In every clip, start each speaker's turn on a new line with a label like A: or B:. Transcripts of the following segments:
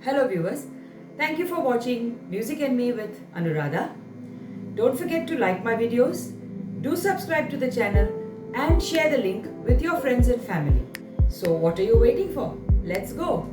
A: Hello viewers, thank you for watching Music and Me with Anuradha. Don't forget to like my videos, do subscribe to the channel and share the link with your friends and family. So what are you waiting for? Let's go!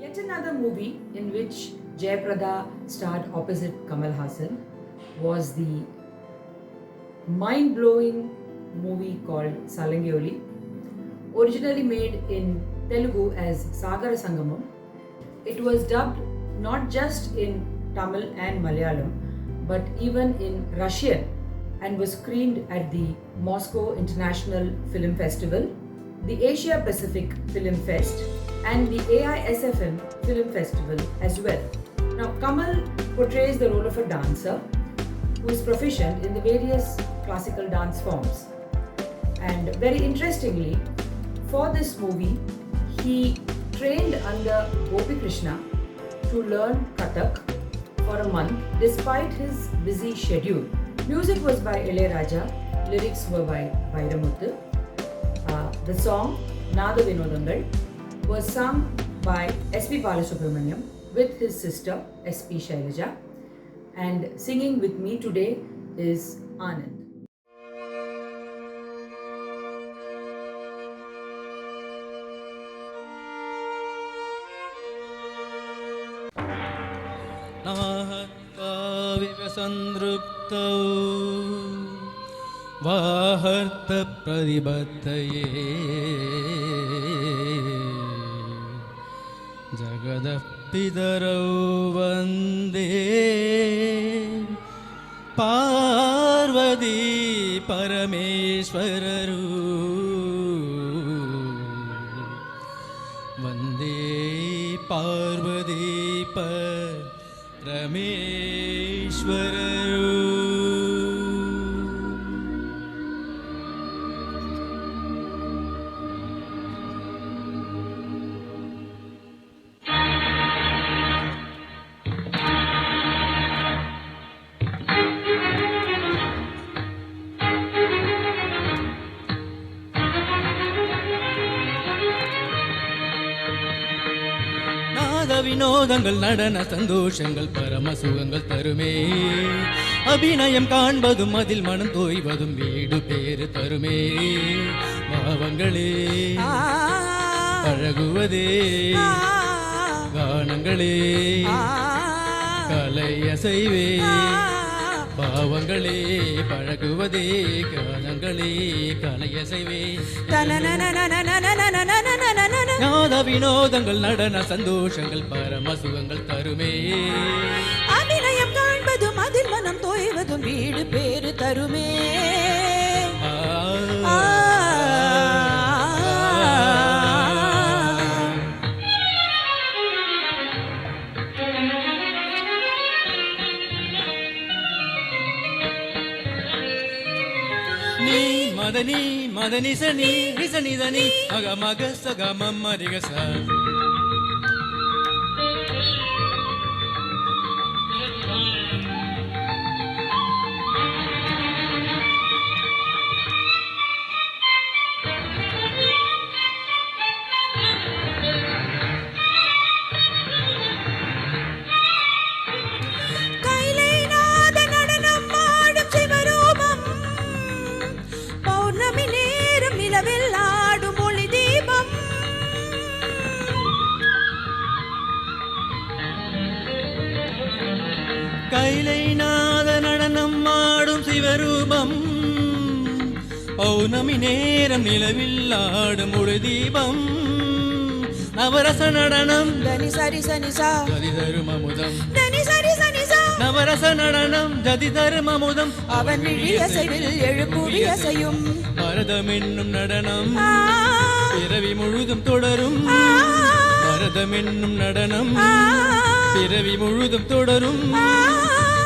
A: Yet another movie in which Jayaprada starred opposite Kamal Haasan was the mind-blowing movie called Salangioli, originally made in Telugu as Sagara Sangamam. It was dubbed not just in Tamil and Malayalam but even in Russian and was screened at the Moscow International Film Festival, the Asia Pacific Film Fest and the AISFM Film Festival as well. Now Kamal portrays the role of a dancer who is proficient in the various classical dance forms. And very interestingly, for this movie, he trained under Gopi Krishna to learn Kathak for a month despite his busy schedule. Music was by Ilayaraja, lyrics were by Vairamuthu. The song Nada Vinodangal was sung by S.P. Balasubramaniam with his sister S.P. Shailaja, and singing with me today is Anand.
B: काविवसन्दृप्तौ वाहर्तप्रतिबद्धये जगदः पितरौ वन्दे पार्वती परमेश्वरौ वन्दे पार्वती परमेश्वरौ. வினோதங்கள் நடன சந்தோஷங்கள் பரம சுகங்கள் தருமே, அபிநயம் காண்பதும் அதில் மனம் தோய்வதும் வீடு பேறு தருமே, பாவங்களே பழகுவதே கானங்களே கலையசைவே, பாவங்களே பழகுவதே கானங்களே கலையசைவே, ஞான வினோதங்கள் நடன சந்தோஷங்கள் பரம சுகங்கள் தருமே,
C: அபிநயம் காண்பதும் அதில் மனம் தோய்வதும் வீடு பேறு தருமே.
B: மதனி மதனி சனி ரிசனி தனி மக மக சக மம்ம ரிகச கைலை நாத நடனம் ஆடும் சிவரூபம், பௌர்ணமி நேரம் நிலவில் ஆடும் ஒளி தீபம், நவரச நடனம்
C: தனி சரி சனி சா
B: ஜதி தரும் அமுதம்
C: தனி சரி சனி சா
B: நவரச நடனம் ஜதி தரும் அமுதம்
C: அவன் விழியசைவில் எழுப்புவியசையும்
B: பரதம் என்னும் நடனம் பிறவி முழுதும் தொடரும் பரதம் என்னும் நடனம் பிறவி முழுதும் தொடரும்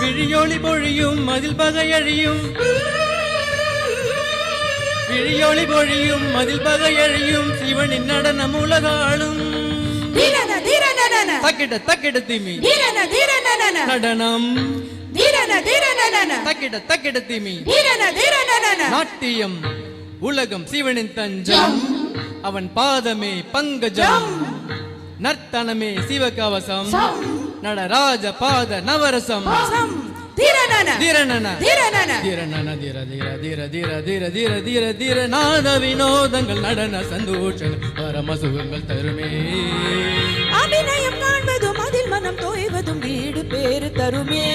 B: விழியொளி பொழியும் அதில் பகையழியும் விழியொளி பொழியும் அதில் பகையழியும் சிவனின் நடனம் உலகாளும்
C: தீரன தீரன
B: தக்கிட தக்கிட திமி
C: தீரன தீரன
B: நடனம்
C: தீரன தீரன
B: தக்கிட தக்கிட திமி
C: தீரன தீரன
B: நாட்டியம் உலகம் சிவனின் தஞ்சம் அவன் பாதமே பங்கஜம் நர்த்தனமே சிவகவசம் நடராஜ பாத நவரசம்
C: தீரனன
B: தீரனன
C: தீரனன
B: தீரனன தீர தீர தீர தீர தீர தீர தீர தீர நாத வினோதங்கள் நடன சந்தோஷங்கள் பரம சுகங்கள் தருமே
C: அபிநயம் காண்பதும் அதில் மனம் தோய்வதும் வீடு பேறு தருமே